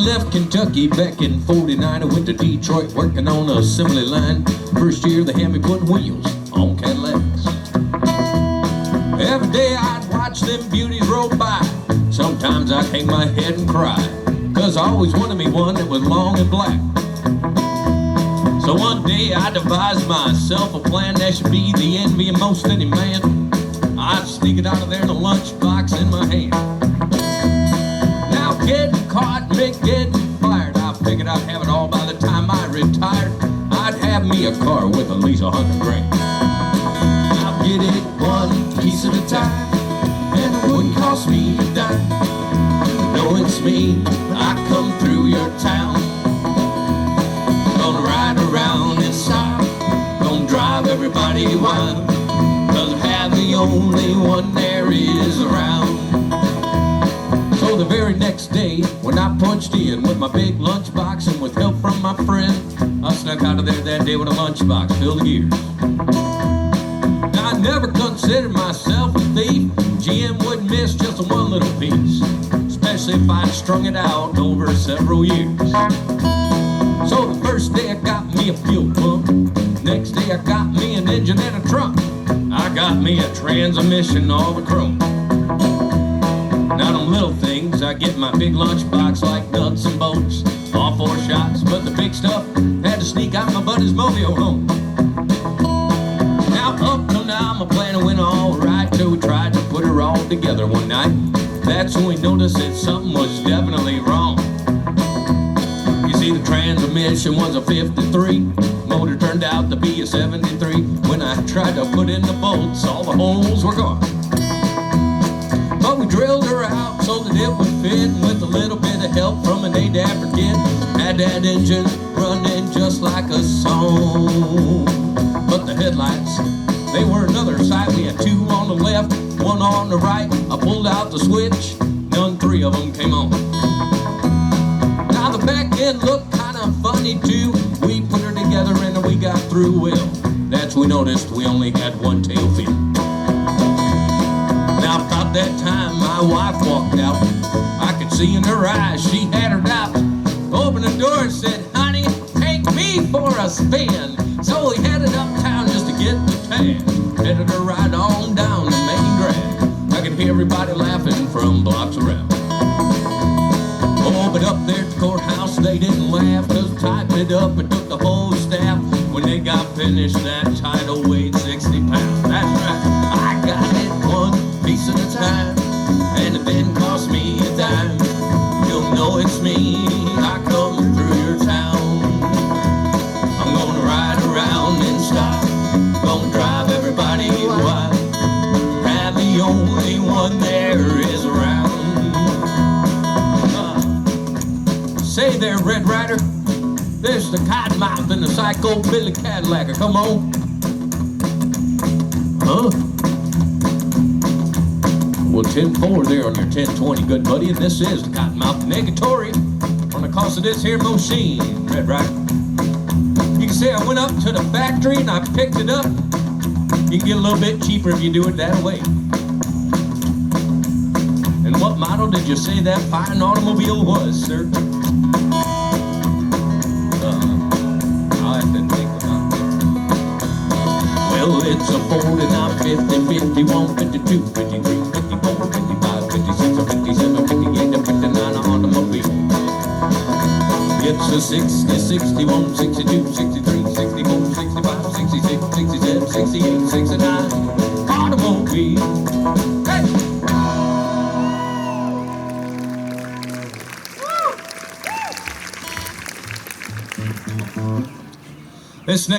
left Kentucky back in '49. I went to Detroit working on a assembly line. First year they had me putting wheels on Cadillacs. Every day I'd watch them beauties roll by. Sometimes I'd hang my head and cry, 'cause I always wanted me one that was long and black. So one day I devised myself a plan that should be the envy of most any man. I'd sneak it out of there in a lunchbox in my hand. Now getting caught meant getting fired. I figured I'd have it all by the time I retired. I'd have me a car with at least 100 grand. I'll get it one piece at a time, and it wouldn't cost me a dime. No, it's me, I come through your town. Gonna ride around in style, gonna drive everybody wild, 'cause I have the only one there is around. So the very next day, when I punched in with my big lunchbox and with help from my friend, I snuck out of there that day with a lunchbox filled of gears. Now I never considered myself a thief. GM wouldn't miss just one little piece, especially if I'd strung it out over several years. So the first day I got me a fuel pump, next day I got me an engine and a trunk. I got me a transmission, all the chrome. Now them little things, I get my big lunchbox like nuts and bolts, all 4 shots, but the big stuff had to sneak out my buddy's mobile home. Now up till now my plan went all right till we tried to put her all together one night. That's when we noticed that something was definitely wrong. You see, the transmission was a 53, motor turned out to be a 73. When I tried to put in the bolts, all the holes were gone. But we drilled her out so that it would fit, with a little bit of help from an adapter kit. Had that engine running just like a song. But the headlights, they were another sight. We had 2 on the left, 1 on the right. I pulled out the switch, none 3 of them came on. Now the back end looked kind of funny too. We put her together and we got through well. That's when we noticed we only had 1 tail fin. Now about that time my wife walked out. I could see in her eyes she had her doubt. Opened the door and said, "Honey, take me for a spin." So we headed uptown just to get the tan. Headed her right on down the main drag. I could hear everybody laughing from blocks around. Oh, but up there at the courthouse they didn't laugh, 'cause tighten it up and took the whole staff. When they got finished, that title weighed 60 pounds. That's right, I got it one piece at a time, and it didn't cost me a dime. You'll know it's me, I come through your town. I'm gonna ride around in style, gonna drive everybody wild, have the only one there is around. Say there, Red Rider, there's the cottonmouth and the psycho Billy Cadillac. Come on. Huh? Well, 10-4 there on your 1020, good buddy, and this is the cottonmouth negatory on the cost of this here machine, Red Rider. You can say I went up to the factory and I picked it up. You can get a little bit cheaper if you do it that way. And what model did you say that fine automobile was, sir? I'll have to think about that. Well, it's a 49, 50, 51, 52, 53, 54, 55, 56, 57, 58, 59 automobile. It's a 60, 61, 62, 63, 64, 65, 66, 67, 68, 69 automobile. Hey! This next